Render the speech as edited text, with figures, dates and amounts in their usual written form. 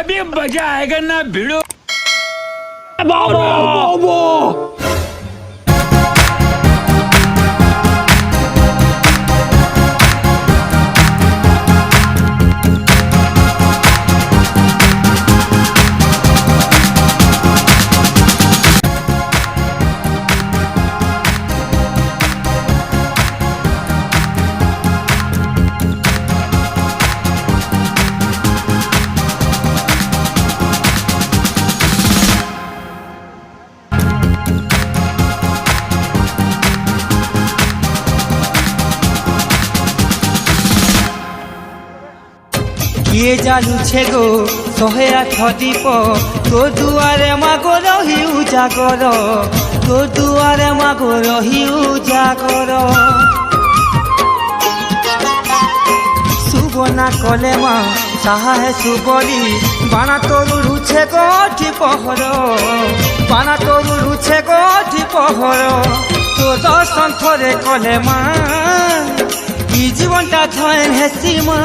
अभी मजा आएगा ना भिड़ो किए जालुछे गो 108 दीप तो दुआरे मागो रही उजागर तो दुआरे मागो रही उजागर शुभ ना कले मा ताहा है सुबली बाणा तोरु रुछे गोठी पहर बाणा तोरु रुछे गोठी पहर तो दर्शन थोड़े कले मा ई जीवनटा धन है सीमा।